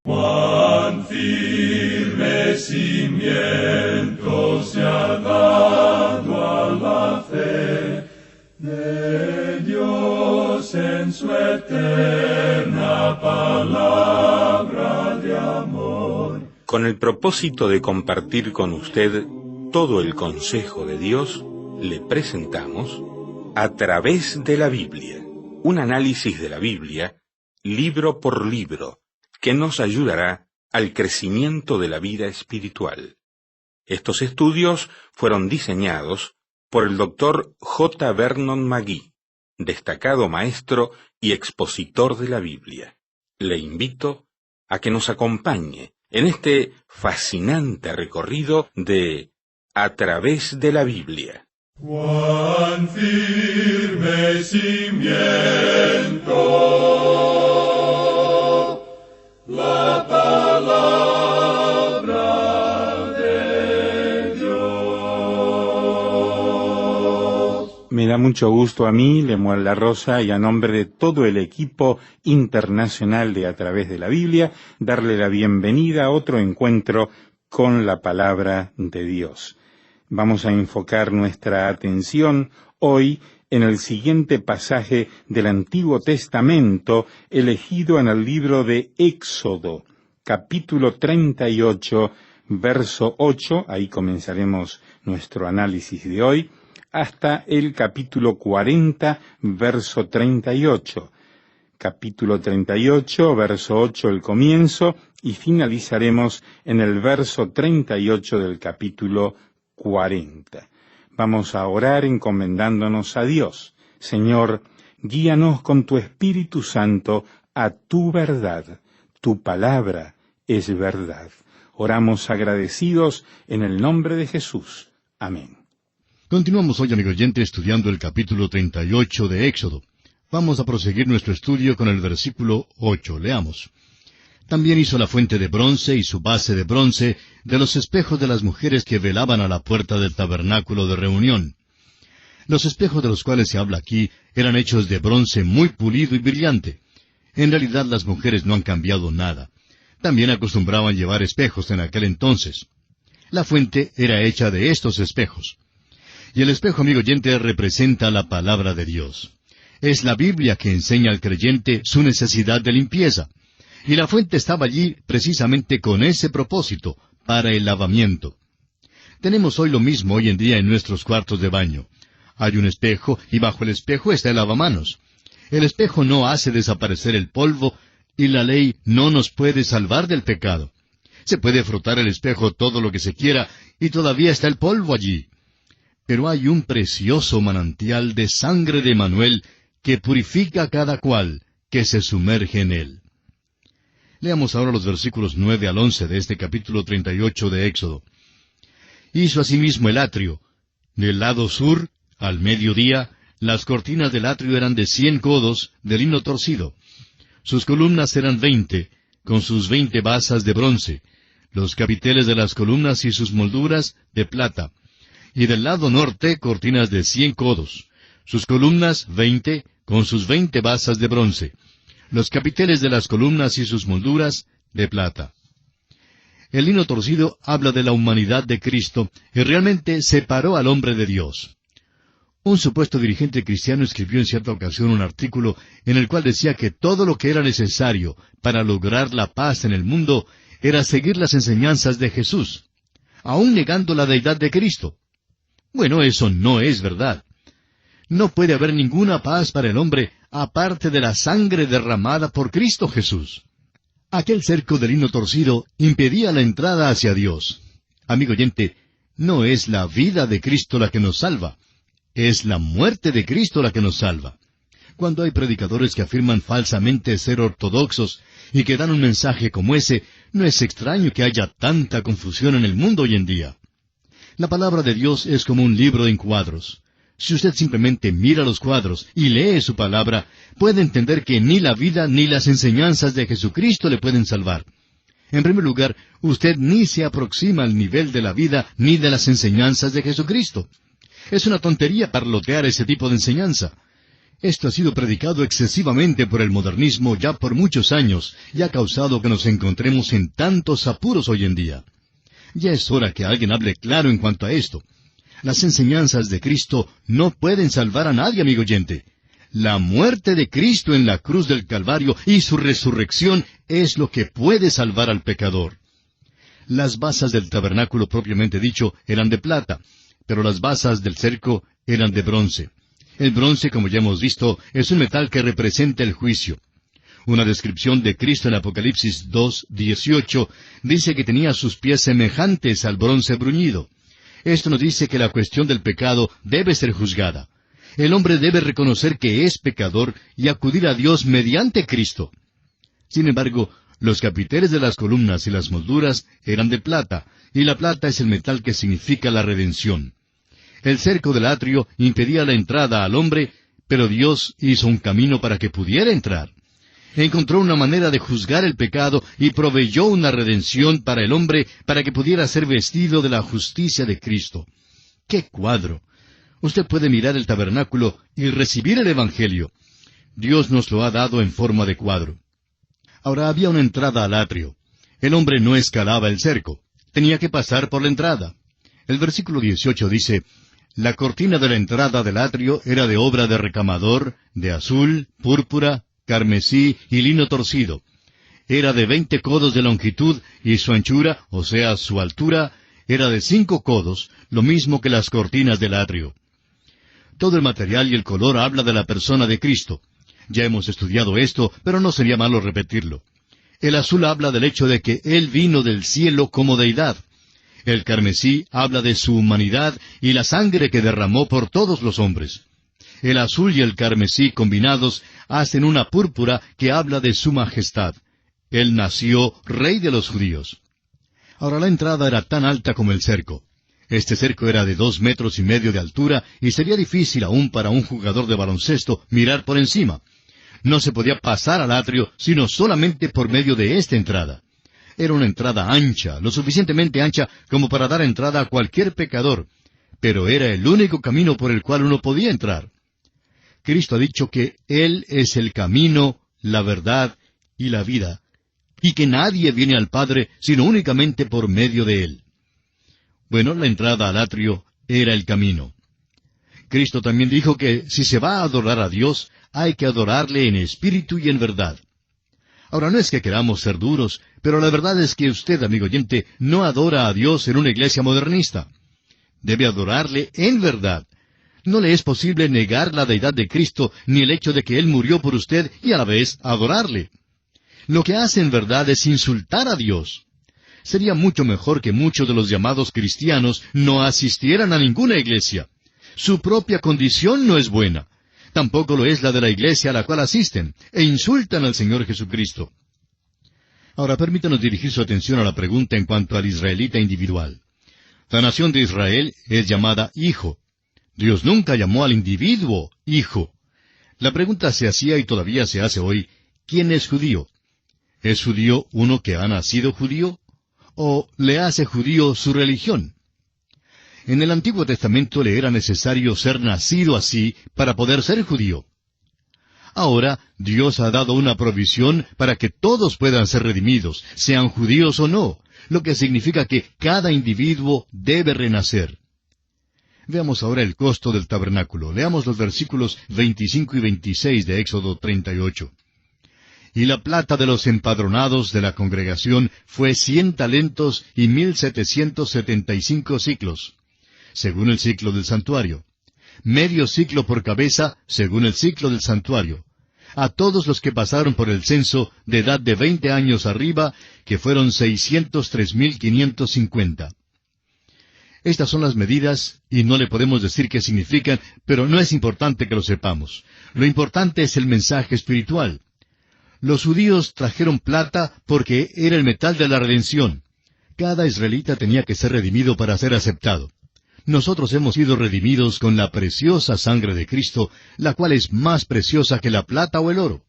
Cuán firme cimiento se ha dado a la fe de Dios en su eterna palabra de amor. Con el propósito de compartir con usted todo el consejo de Dios, le presentamos A través de la Biblia, un análisis de la Biblia, libro por libro, que nos ayudará al crecimiento de la vida espiritual. Estos estudios fueron diseñados por el Dr. J. Vernon McGee, destacado maestro y expositor de la Biblia. Le invito a que nos acompañe en este fascinante recorrido de A través de la Biblia. Cuán firme cimiento la palabra de Dios. Me da mucho gusto a mí, Lemuel La Rosa, y a nombre de todo el equipo internacional de A través de la Biblia, darle la bienvenida a otro encuentro con la palabra de Dios. Vamos a enfocar nuestra atención hoy en el siguiente pasaje del Antiguo Testamento, elegido en el libro de Éxodo, capítulo 38, verso 8, ahí comenzaremos nuestro análisis de hoy, hasta el capítulo 40, verso 38. Capítulo 38, verso 8, el comienzo, y finalizaremos en el verso 38 del capítulo 40. Vamos a orar encomendándonos a Dios. Señor, guíanos con tu Espíritu Santo a tu verdad. Tu palabra es verdad. Oramos agradecidos en el nombre de Jesús. Amén. Continuamos hoy, amigo oyente, estudiando el capítulo 38 de Éxodo. Vamos a proseguir nuestro estudio con el versículo 8. Leamos. También hizo la fuente de bronce y su base de bronce de los espejos de las mujeres que velaban a la puerta del tabernáculo de reunión. Los espejos de los cuales se habla aquí eran hechos de bronce muy pulido y brillante. En realidad las mujeres no han cambiado nada. También acostumbraban llevar espejos en aquel entonces. La fuente era hecha de estos espejos. Y el espejo, amigo oyente, representa la palabra de Dios. Es la Biblia que enseña al creyente su necesidad de limpieza. Y la fuente estaba allí precisamente con ese propósito, para el lavamiento. Tenemos hoy lo mismo hoy en día en nuestros cuartos de baño. Hay un espejo y bajo el espejo está el lavamanos. El espejo no hace desaparecer el polvo y la ley no nos puede salvar del pecado. Se puede frotar el espejo todo lo que se quiera y todavía está el polvo allí. Pero hay un precioso manantial de sangre de Emanuel que purifica a cada cual que se sumerge en él. Leamos ahora los versículos 9 al 11 de este capítulo 38 de Éxodo. Hizo asimismo el atrio. Del lado sur, al mediodía, las cortinas del atrio eran de 100 codos de lino torcido. Sus columnas eran 20, con sus 20 basas de bronce. Los capiteles de las columnas y sus molduras de plata. Y del lado norte, cortinas de 100 codos. Sus columnas 20, con sus 20 basas de bronce. Los capiteles de las columnas y sus molduras de plata. El lino torcido habla de la humanidad de Cristo y realmente separó al hombre de Dios. Un supuesto dirigente cristiano escribió en cierta ocasión un artículo en el cual decía que todo lo que era necesario para lograr la paz en el mundo era seguir las enseñanzas de Jesús, aun negando la deidad de Cristo. Bueno, eso no es verdad. No puede haber ninguna paz para el hombre aparte de la sangre derramada por Cristo Jesús. Aquel cerco de lino torcido impedía la entrada hacia Dios. Amigo oyente, no es la vida de Cristo la que nos salva, es la muerte de Cristo la que nos salva. Cuando hay predicadores que afirman falsamente ser ortodoxos y que dan un mensaje como ese, no es extraño que haya tanta confusión en el mundo hoy en día. La palabra de Dios es como un libro en cuadros. Si usted simplemente mira los cuadros y lee su palabra, puede entender que ni la vida ni las enseñanzas de Jesucristo le pueden salvar. En primer lugar, usted ni se aproxima al nivel de la vida ni de las enseñanzas de Jesucristo. Es una tontería parlotear ese tipo de enseñanza. Esto ha sido predicado excesivamente por el modernismo ya por muchos años y ha causado que nos encontremos en tantos apuros hoy en día. Ya es hora que alguien hable claro en cuanto a esto. Las enseñanzas de Cristo no pueden salvar a nadie, amigo oyente. La muerte de Cristo en la cruz del Calvario y su resurrección es lo que puede salvar al pecador. Las basas del tabernáculo propiamente dicho eran de plata, pero las basas del cerco eran de bronce. El bronce, como ya hemos visto, es un metal que representa el juicio. Una descripción de Cristo en Apocalipsis 2:18 dice que tenía sus pies semejantes al bronce bruñido. Esto nos dice que la cuestión del pecado debe ser juzgada. El hombre debe reconocer que es pecador y acudir a Dios mediante Cristo. Sin embargo, los capiteles de las columnas y las molduras eran de plata, y la plata es el metal que significa la redención. El cerco del atrio impedía la entrada al hombre, pero Dios hizo un camino para que pudiera entrar. Encontró una manera de juzgar el pecado y proveyó una redención para el hombre para que pudiera ser vestido de la justicia de Cristo. ¡Qué cuadro! Usted puede mirar el tabernáculo y recibir el Evangelio. Dios nos lo ha dado en forma de cuadro. Ahora había una entrada al atrio. El hombre no escalaba el cerco. Tenía que pasar por la entrada. El versículo 18 dice, «La cortina de la entrada del atrio era de obra de recamador, de azul, púrpura, carmesí y lino torcido. Era de 20 codos de longitud y su anchura, o sea, su altura, era de 5 codos, lo mismo que las cortinas del atrio». Todo el material y el color habla de la persona de Cristo. Ya hemos estudiado esto, pero no sería malo repetirlo. El azul habla del hecho de que Él vino del cielo como deidad. El carmesí habla de su humanidad y la sangre que derramó por todos los hombres. El azul y el carmesí combinados hacen una púrpura que habla de su majestad. Él nació rey de los judíos. Ahora la entrada era tan alta como el cerco. Este cerco era de 2,5 metros de altura y sería difícil aún para un jugador de baloncesto mirar por encima. No se podía pasar al atrio sino solamente por medio de esta entrada. Era una entrada ancha, lo suficientemente ancha como para dar entrada a cualquier pecador, pero era el único camino por el cual uno podía entrar. Cristo ha dicho que Él es el camino, la verdad y la vida, y que nadie viene al Padre sino únicamente por medio de Él. Bueno, la entrada al atrio era el camino. Cristo también dijo que si se va a adorar a Dios, hay que adorarle en espíritu y en verdad. Ahora, no es que queramos ser duros, pero la verdad es que usted, amigo oyente, no adora a Dios en una iglesia modernista. Debe adorarle en verdad. No le es posible negar la deidad de Cristo, ni el hecho de que Él murió por usted y a la vez adorarle. Lo que hace en verdad es insultar a Dios. Sería mucho mejor que muchos de los llamados cristianos no asistieran a ninguna iglesia. Su propia condición no es buena. Tampoco lo es la de la iglesia a la cual asisten, e insultan al Señor Jesucristo. Ahora permítanos dirigir su atención a la pregunta en cuanto al israelita individual. La nación de Israel es llamada hijo. Dios nunca llamó al individuo hijo. La pregunta se hacía y todavía se hace hoy, ¿quién es judío? ¿Es judío uno que ha nacido judío? ¿O le hace judío su religión? En el Antiguo Testamento le era necesario ser nacido así para poder ser judío. Ahora Dios ha dado una provisión para que todos puedan ser redimidos, sean judíos o no, lo que significa que cada individuo debe renacer. Veamos ahora el costo del tabernáculo. Leamos los versículos 25 y 26 de Éxodo 38. Y la plata de los empadronados de la congregación fue 100 talentos y 1,775 siclos, según el ciclo del santuario. Medio ciclo por cabeza, según el ciclo del santuario. A todos los que pasaron por el censo de edad de 20 años arriba, que fueron 603,550. Estas son las medidas, y no le podemos decir qué significan, pero no es importante que lo sepamos. Lo importante es el mensaje espiritual. Los judíos trajeron plata porque era el metal de la redención. Cada israelita tenía que ser redimido para ser aceptado. Nosotros hemos sido redimidos con la preciosa sangre de Cristo, la cual es más preciosa que la plata o el oro.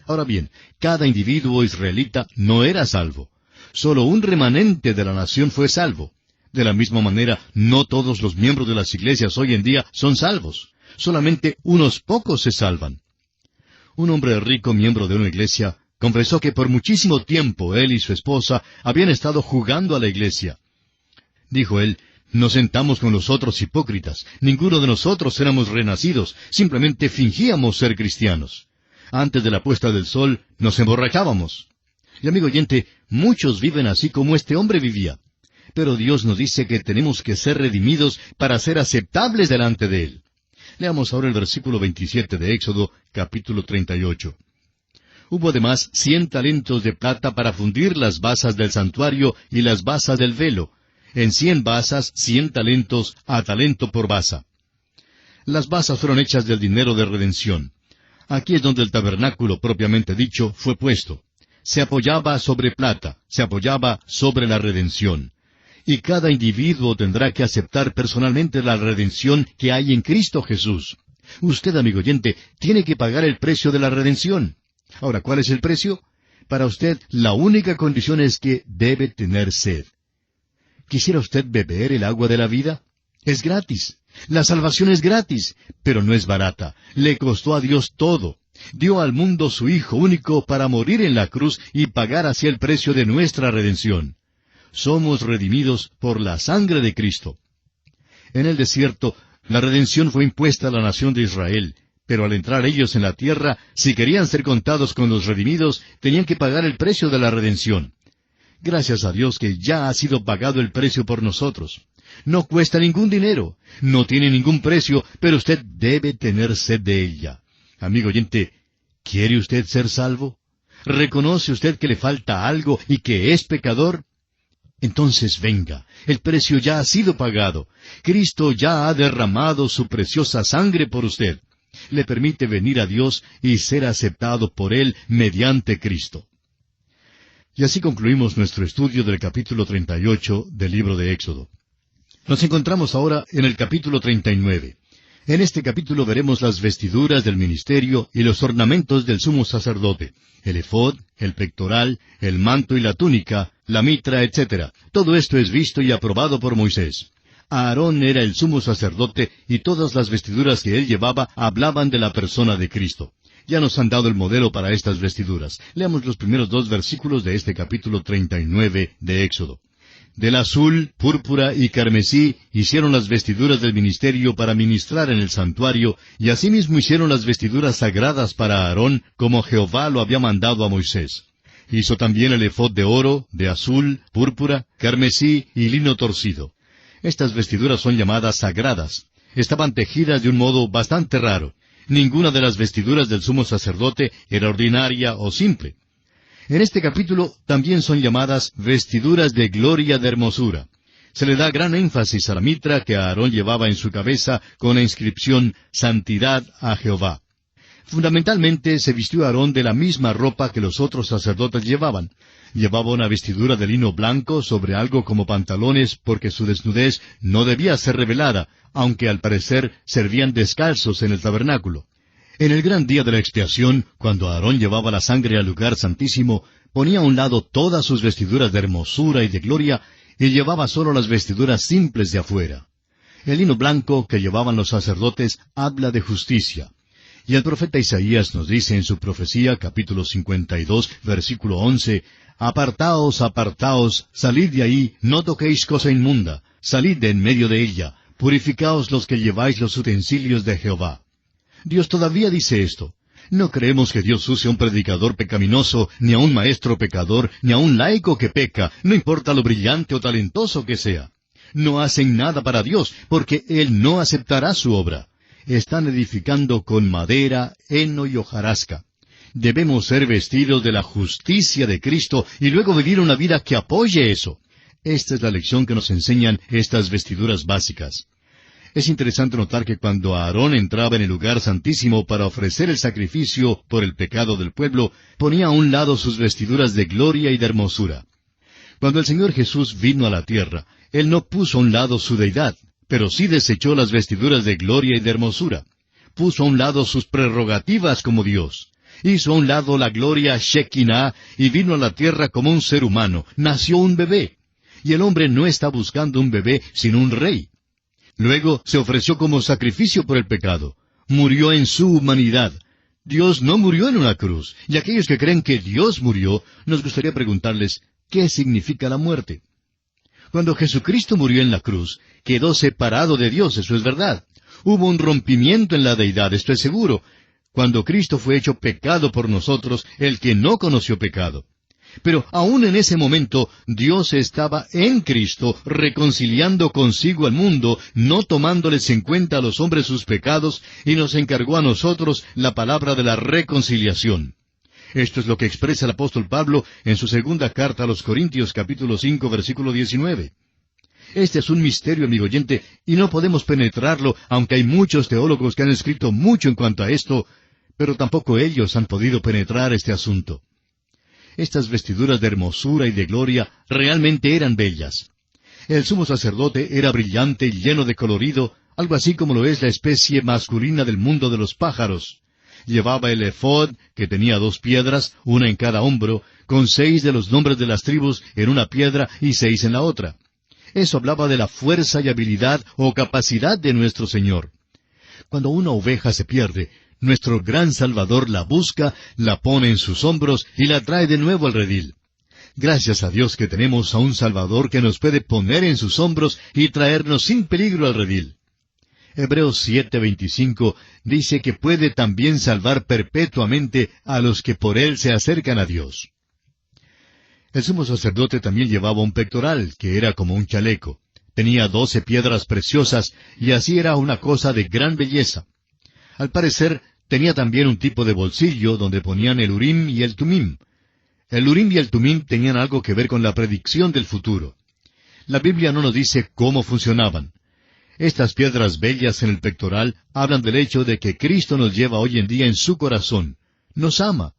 Ahora bien, cada individuo israelita no era salvo. Solo un remanente de la nación fue salvo. De la misma manera, no todos los miembros de las iglesias hoy en día son salvos. Solamente unos pocos se salvan. Un hombre rico, miembro de una iglesia, confesó que por muchísimo tiempo él y su esposa habían estado jugando a la iglesia. Dijo él, nos sentamos con los otros hipócritas. Ninguno de nosotros éramos renacidos, simplemente fingíamos ser cristianos. Antes de la puesta del sol nos emborrachábamos. Y amigo oyente, muchos viven así como este hombre vivía. Pero Dios nos dice que tenemos que ser redimidos para ser aceptables delante de Él. Leamos ahora el versículo 27 de Éxodo, capítulo 38. Hubo además 100 talentos de plata para fundir las basas del santuario y las basas del velo. En 100 basas, 100 talentos a talento por basa. Las basas fueron hechas del dinero de redención. Aquí es donde el tabernáculo propiamente dicho fue puesto. Se apoyaba sobre plata, se apoyaba sobre la redención. Y cada individuo tendrá que aceptar personalmente la redención que hay en Cristo Jesús. Usted, amigo oyente, tiene que pagar el precio de la redención. Ahora, ¿cuál es el precio? Para usted, la única condición es que debe tener sed. ¿Quisiera usted beber el agua de la vida? Es gratis. La salvación es gratis, pero no es barata. Le costó a Dios todo. Dio al mundo su Hijo único para morir en la cruz y pagar así el precio de nuestra redención. Somos redimidos por la sangre de Cristo. En el desierto, la redención fue impuesta a la nación de Israel, pero al entrar ellos en la tierra, si querían ser contados con los redimidos, tenían que pagar el precio de la redención. Gracias a Dios que ya ha sido pagado el precio por nosotros. No cuesta ningún dinero, no tiene ningún precio, pero usted debe tener sed de ella. Amigo oyente, ¿quiere usted ser salvo? ¿Reconoce usted que le falta algo y que es pecador? Entonces venga, el precio ya ha sido pagado. Cristo ya ha derramado su preciosa sangre por usted. Le permite venir a Dios y ser aceptado por Él mediante Cristo. Y así concluimos nuestro estudio del capítulo 38 del libro de Éxodo. Nos encontramos ahora en el capítulo 39. En este capítulo veremos las vestiduras del ministerio y los ornamentos del sumo sacerdote, el efod, el pectoral, el manto y la túnica, la mitra, etc. Todo esto es visto y aprobado por Moisés. Aarón era el sumo sacerdote y todas las vestiduras que él llevaba hablaban de la persona de Cristo. Ya nos han dado el modelo para estas vestiduras. Leamos los primeros 2 versículos de este capítulo 39 de Éxodo. Del azul, púrpura y carmesí hicieron las vestiduras del ministerio para ministrar en el santuario, y asimismo hicieron las vestiduras sagradas para Aarón, como Jehová lo había mandado a Moisés. Hizo también el efod de oro, de azul, púrpura, carmesí y lino torcido. Estas vestiduras son llamadas sagradas. Estaban tejidas de un modo bastante raro. Ninguna de las vestiduras del sumo sacerdote era ordinaria o simple. En este capítulo también son llamadas vestiduras de gloria de hermosura. Se le da gran énfasis a la mitra que Aarón llevaba en su cabeza con la inscripción Santidad a Jehová. Fundamentalmente se vistió Aarón de la misma ropa que los otros sacerdotes llevaban. Llevaba una vestidura de lino blanco sobre algo como pantalones porque su desnudez no debía ser revelada, aunque al parecer servían descalzos en el tabernáculo. En el gran día de la expiación, cuando Aarón llevaba la sangre al lugar santísimo, ponía a un lado todas sus vestiduras de hermosura y de gloria y llevaba solo las vestiduras simples de afuera. El lino blanco que llevaban los sacerdotes habla de justicia. Y el profeta Isaías nos dice en su profecía, capítulo 52, versículo 11, Apartaos, apartaos, salid de ahí, no toquéis cosa inmunda, salid de en medio de ella, purificaos los que lleváis los utensilios de Jehová. Dios todavía dice esto. No creemos que Dios use a un predicador pecaminoso, ni a un maestro pecador, ni a un laico que peca, no importa lo brillante o talentoso que sea. No hacen nada para Dios, porque Él no aceptará su obra. Están edificando con madera, heno y hojarasca. Debemos ser vestidos de la justicia de Cristo y luego vivir una vida que apoye eso. Esta es la lección que nos enseñan estas vestiduras básicas. Es interesante notar que cuando Aarón entraba en el lugar santísimo para ofrecer el sacrificio por el pecado del pueblo, ponía a un lado sus vestiduras de gloria y de hermosura. Cuando el Señor Jesús vino a la tierra, Él no puso a un lado su deidad, pero sí desechó las vestiduras de gloria y de hermosura. Puso a un lado sus prerrogativas como Dios. Hizo a un lado la gloria Shekinah y vino a la tierra como un ser humano. Nació un bebé. Y el hombre no está buscando un bebé, sino un rey. Luego se ofreció como sacrificio por el pecado. murió en su humanidad. Dios no murió en una cruz. Y aquellos que creen que Dios murió, nos gustaría preguntarles, ¿qué significa la muerte? Cuando Jesucristo murió en la cruz, quedó separado de Dios, eso es verdad. Hubo un rompimiento en la deidad, esto es seguro. Cuando Cristo fue hecho pecado por nosotros, el que no conoció pecado. Pero aún en ese momento, Dios estaba en Cristo, reconciliando consigo al mundo, no tomándoles en cuenta a los hombres sus pecados, y nos encargó a nosotros la palabra de la reconciliación. Esto es lo que expresa el apóstol Pablo en su segunda carta a los Corintios, capítulo 5, versículo 19. Este es un misterio, amigo oyente, y no podemos penetrarlo, aunque hay muchos teólogos que han escrito mucho en cuanto a esto, pero tampoco ellos han podido penetrar este asunto. Estas vestiduras de hermosura y de gloria realmente eran bellas. El sumo sacerdote era brillante y lleno de colorido, algo así como lo es la especie masculina del mundo de los pájaros. Llevaba el efod, que tenía 2 piedras, una en cada hombro, con 6 de los nombres de las tribus en una piedra y 6 en la otra. Eso hablaba de la fuerza y habilidad o capacidad de nuestro Señor. Cuando una oveja se pierde, nuestro gran Salvador la busca, la pone en sus hombros y la trae de nuevo al redil. Gracias a Dios que tenemos a un Salvador que nos puede poner en sus hombros y traernos sin peligro al redil. Hebreos 7:25 dice que puede también salvar perpetuamente a los que por Él se acercan a Dios. El sumo sacerdote también llevaba un pectoral, que era como un chaleco. Tenía 12 piedras preciosas, y así era una cosa de gran belleza. Al parecer, tenía también un tipo de bolsillo donde ponían el Urim y el Tumim. El Urim y el Tumim tenían algo que ver con la predicción del futuro. La Biblia no nos dice cómo funcionaban. Estas piedras bellas en el pectoral hablan del hecho de que Cristo nos lleva hoy en día en su corazón. Nos ama.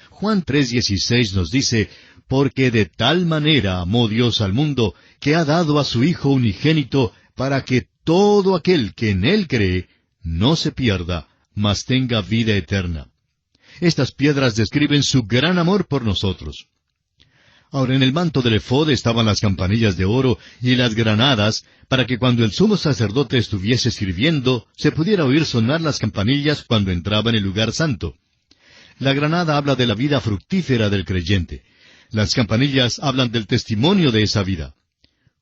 Juan 3:16 nos dice, porque de tal manera amó Dios al mundo, que ha dado a su Hijo unigénito, para que todo aquel que en Él cree no se pierda, mas tenga vida eterna. Estas piedras describen su gran amor por nosotros. Ahora, en el manto del efod estaban las campanillas de oro y las granadas, para que cuando el sumo sacerdote estuviese sirviendo, se pudiera oír sonar las campanillas cuando entraba en el lugar santo. La granada habla de la vida fructífera del creyente. Las campanillas hablan del testimonio de esa vida.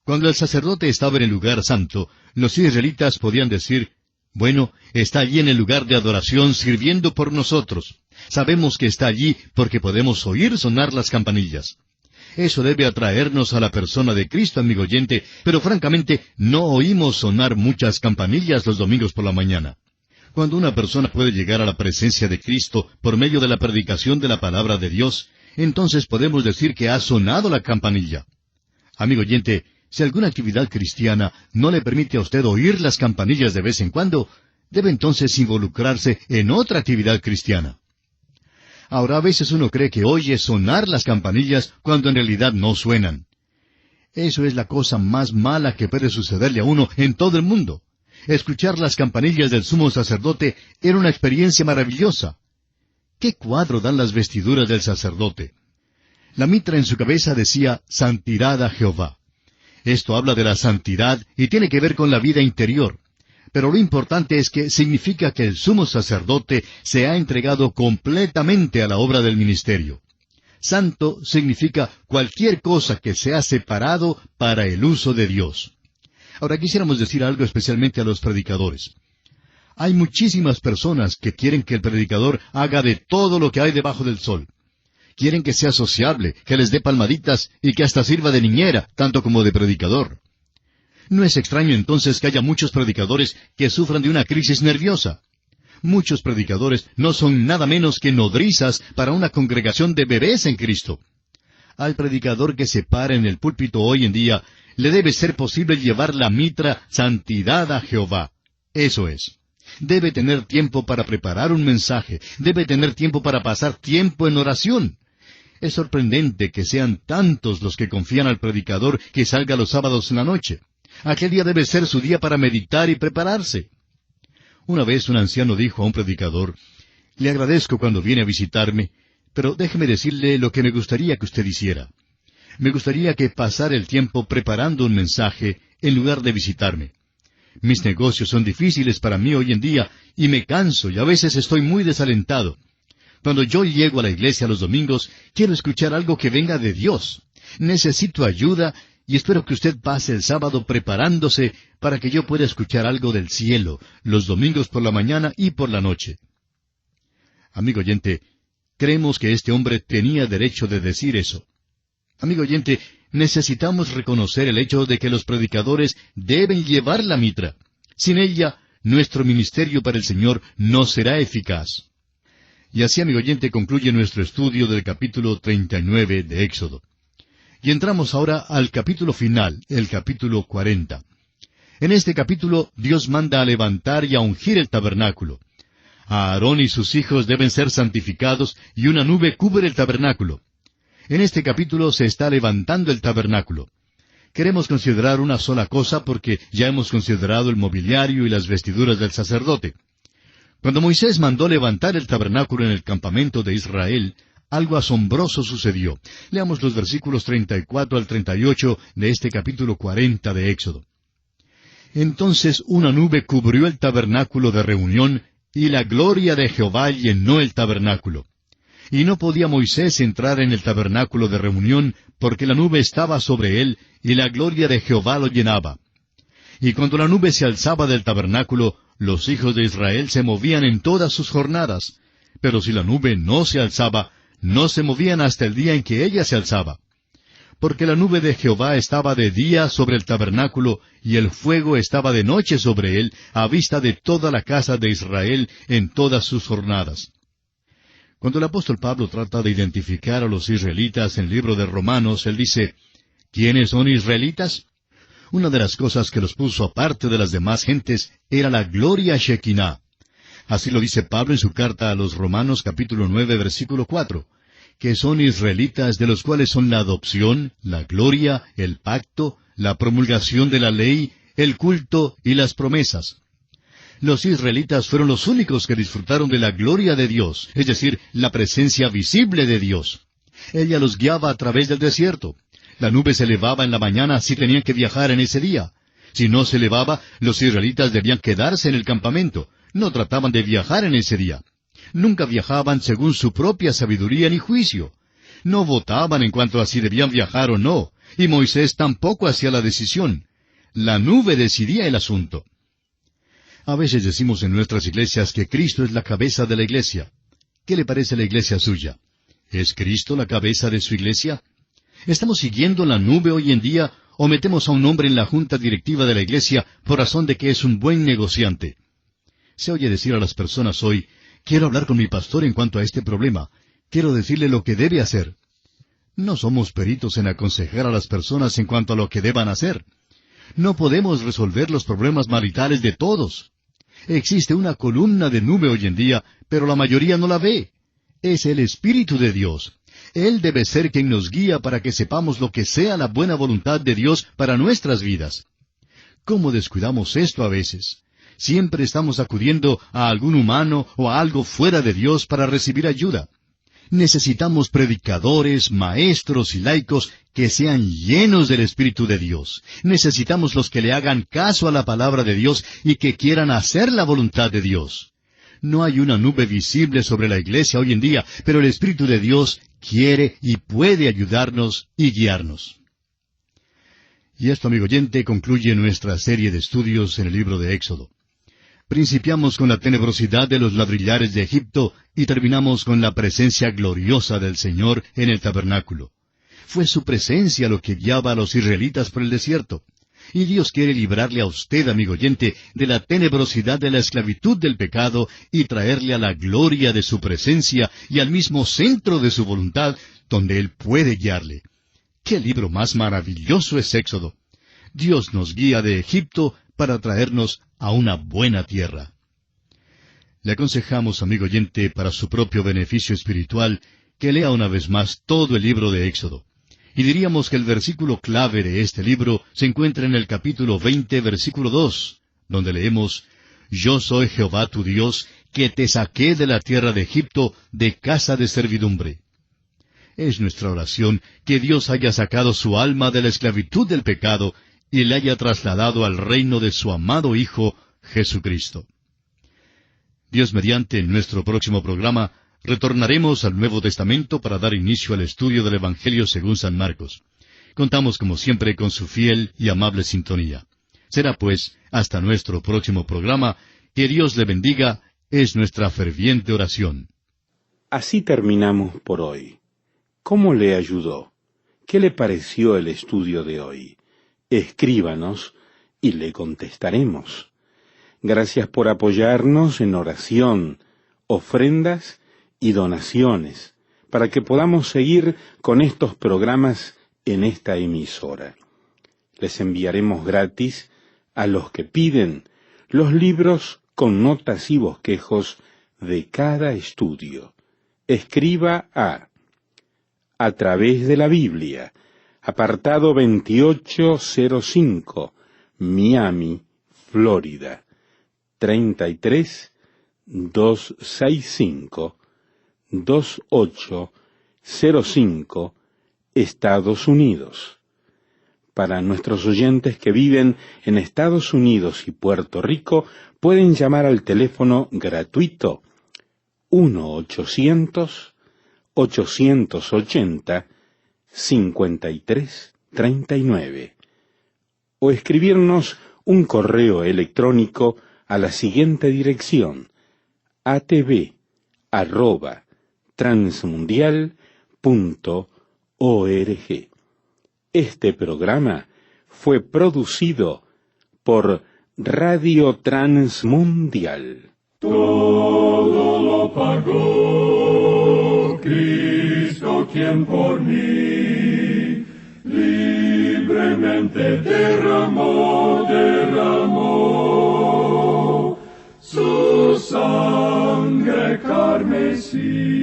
Cuando el sacerdote estaba en el lugar santo, los israelitas podían decir, bueno, está allí en el lugar de adoración sirviendo por nosotros. Sabemos que está allí porque podemos oír sonar las campanillas. Eso debe atraernos a la persona de Cristo, amigo oyente, pero francamente no oímos sonar muchas campanillas los domingos por la mañana. Cuando una persona puede llegar a la presencia de Cristo por medio de la predicación de la palabra de Dios, entonces podemos decir que ha sonado la campanilla. Amigo oyente, si alguna actividad cristiana no le permite a usted oír las campanillas de vez en cuando, debe entonces involucrarse en otra actividad cristiana. Ahora, a veces uno cree que oye sonar las campanillas cuando en realidad no suenan. Eso es la cosa más mala que puede sucederle a uno en todo el mundo. Escuchar las campanillas del sumo sacerdote era una experiencia maravillosa. ¿Qué cuadro dan las vestiduras del sacerdote? La mitra en su cabeza decía, Santidad a Jehová. Esto habla de la santidad y tiene que ver con la vida interior. Pero lo importante es que significa que el sumo sacerdote se ha entregado completamente a la obra del ministerio. Santo significa cualquier cosa que sea separado para el uso de Dios. Ahora quisiéramos decir algo especialmente a los predicadores. Hay muchísimas personas que quieren que el predicador haga de todo lo que hay debajo del sol. Quieren que sea sociable, que les dé palmaditas y que hasta sirva de niñera, tanto como de predicador. No es extraño entonces que haya muchos predicadores que sufran de una crisis nerviosa. Muchos predicadores no son nada menos que nodrizas para una congregación de bebés en Cristo. Al predicador que se para en el púlpito hoy en día, le debe ser posible llevar la mitra Santidad a Jehová. Eso es. Debe tener tiempo para preparar un mensaje, debe tener tiempo para pasar tiempo en oración. Es sorprendente que sean tantos los que confían al predicador que salga los sábados en la noche. Aquel día debe ser su día para meditar y prepararse. Una vez un anciano dijo a un predicador, le agradezco cuando viene a visitarme, pero déjeme decirle lo que me gustaría que usted hiciera. Me gustaría que pasara el tiempo preparando un mensaje en lugar de visitarme. Mis negocios son difíciles para mí hoy en día, y me canso, y a veces estoy muy desalentado. Cuando yo llego a la iglesia los domingos, quiero escuchar algo que venga de Dios. Necesito ayuda, y espero que usted pase el sábado preparándose para que yo pueda escuchar algo del cielo, los domingos por la mañana y por la noche. Amigo oyente, creemos que este hombre tenía derecho de decir eso. Amigo oyente, necesitamos reconocer el hecho de que los predicadores deben llevar la mitra. Sin ella, nuestro ministerio para el Señor no será eficaz. Y así, amigo oyente, concluye nuestro estudio del capítulo 39 de Éxodo. Y entramos ahora al capítulo final, el capítulo 40. En este capítulo, Dios manda a levantar y a ungir el tabernáculo. Aarón y sus hijos deben ser santificados, y una nube cubre el tabernáculo. En este capítulo se está levantando el tabernáculo. Queremos considerar una sola cosa porque ya hemos considerado el mobiliario y las vestiduras del sacerdote. Cuando Moisés mandó levantar el tabernáculo en el campamento de Israel, algo asombroso sucedió. Leamos los versículos 34 al 38 de este capítulo 40 de Éxodo. Entonces una nube cubrió el tabernáculo de reunión, y la gloria de Jehová llenó el tabernáculo. Y no podía Moisés entrar en el tabernáculo de reunión, porque la nube estaba sobre él, y la gloria de Jehová lo llenaba. Y cuando la nube se alzaba del tabernáculo, los hijos de Israel se movían en todas sus jornadas. Pero si la nube no se alzaba, no se movían hasta el día en que ella se alzaba. Porque la nube de Jehová estaba de día sobre el tabernáculo, y el fuego estaba de noche sobre él, a vista de toda la casa de Israel en todas sus jornadas. Cuando el apóstol Pablo trata de identificar a los israelitas en el libro de Romanos, él dice, ¿quiénes son israelitas? Una de las cosas que los puso aparte de las demás gentes era la gloria Shekinah. Así lo dice Pablo en su carta a los Romanos capítulo 9 versículo 4, que son israelitas de los cuales son la adopción, la gloria, el pacto, la promulgación de la ley, el culto y las promesas. Los israelitas fueron los únicos que disfrutaron de la gloria de Dios, es decir, la presencia visible de Dios. Ella los guiaba a través del desierto. La nube se elevaba en la mañana si tenían que viajar en ese día. Si no se elevaba, los israelitas debían quedarse en el campamento. No trataban de viajar en ese día. Nunca viajaban según su propia sabiduría ni juicio. No votaban en cuanto a si debían viajar o no, y Moisés tampoco hacía la decisión. La nube decidía el asunto. A veces decimos en nuestras iglesias que Cristo es la cabeza de la iglesia. ¿Qué le parece la iglesia suya? ¿Es Cristo la cabeza de su iglesia? ¿Estamos siguiendo la nube hoy en día o metemos a un hombre en la junta directiva de la iglesia por razón de que es un buen negociante? Se oye decir a las personas hoy, quiero hablar con mi pastor en cuanto a este problema. Quiero decirle lo que debe hacer. No somos peritos en aconsejar a las personas en cuanto a lo que deban hacer. No podemos resolver los problemas maritales de todos. Existe una columna de nube hoy en día, pero la mayoría no la ve. Es el Espíritu de Dios. Él debe ser quien nos guía para que sepamos lo que sea la buena voluntad de Dios para nuestras vidas. ¿Cómo descuidamos esto a veces? Siempre estamos acudiendo a algún humano o a algo fuera de Dios para recibir ayuda. Necesitamos predicadores, maestros y laicos que sean llenos del Espíritu de Dios. Necesitamos los que le hagan caso a la palabra de Dios y que quieran hacer la voluntad de Dios. No hay una nube visible sobre la iglesia hoy en día, pero el Espíritu de Dios quiere y puede ayudarnos y guiarnos. Y esto, amigo oyente, concluye nuestra serie de estudios en el libro de Éxodo. Principiamos con la tenebrosidad de los ladrillares de Egipto y terminamos con la presencia gloriosa del Señor en el tabernáculo. Fue su presencia lo que guiaba a los israelitas por el desierto. Y Dios quiere librarle a usted, amigo oyente, de la tenebrosidad de la esclavitud del pecado y traerle a la gloria de su presencia y al mismo centro de su voluntad, donde Él puede guiarle. ¡Qué libro más maravilloso es Éxodo! Dios nos guía de Egipto para traernos a una buena tierra. Le aconsejamos, amigo oyente, para su propio beneficio espiritual, que lea una vez más todo el libro de Éxodo. Y diríamos que el versículo clave de este libro se encuentra en el capítulo 20, versículo 2, donde leemos, «Yo soy Jehová tu Dios, que te saqué de la tierra de Egipto, de casa de servidumbre». Es nuestra oración que Dios haya sacado su alma de la esclavitud del pecado y le haya trasladado al reino de su amado Hijo, Jesucristo. Dios mediante, en nuestro próximo programa, retornaremos al Nuevo Testamento para dar inicio al estudio del Evangelio según San Marcos. Contamos como siempre con su fiel y amable sintonía. Será pues hasta nuestro próximo programa. Que Dios le bendiga, es nuestra ferviente oración. Así terminamos por hoy. ¿Cómo le ayudó? ¿Qué le pareció el estudio de hoy? Escríbanos y le contestaremos. Gracias por apoyarnos en oración, ofrendas y donaciones, para que podamos seguir con estos programas en esta emisora. Les enviaremos gratis a los que piden los libros con notas y bosquejos de cada estudio. Escriba a través de la Biblia, apartado 2805, Miami, Florida, 33265, 2805, Estados Unidos. Para nuestros oyentes que viven en Estados Unidos y Puerto Rico, pueden llamar al teléfono gratuito 1-800-880-5339 o escribirnos un correo electrónico a la siguiente dirección: atv@transmundial.org. Este programa fue producido por Radio Transmundial. Todo lo pagó Cristo, quien por mí libremente derramó su sangre carmesí.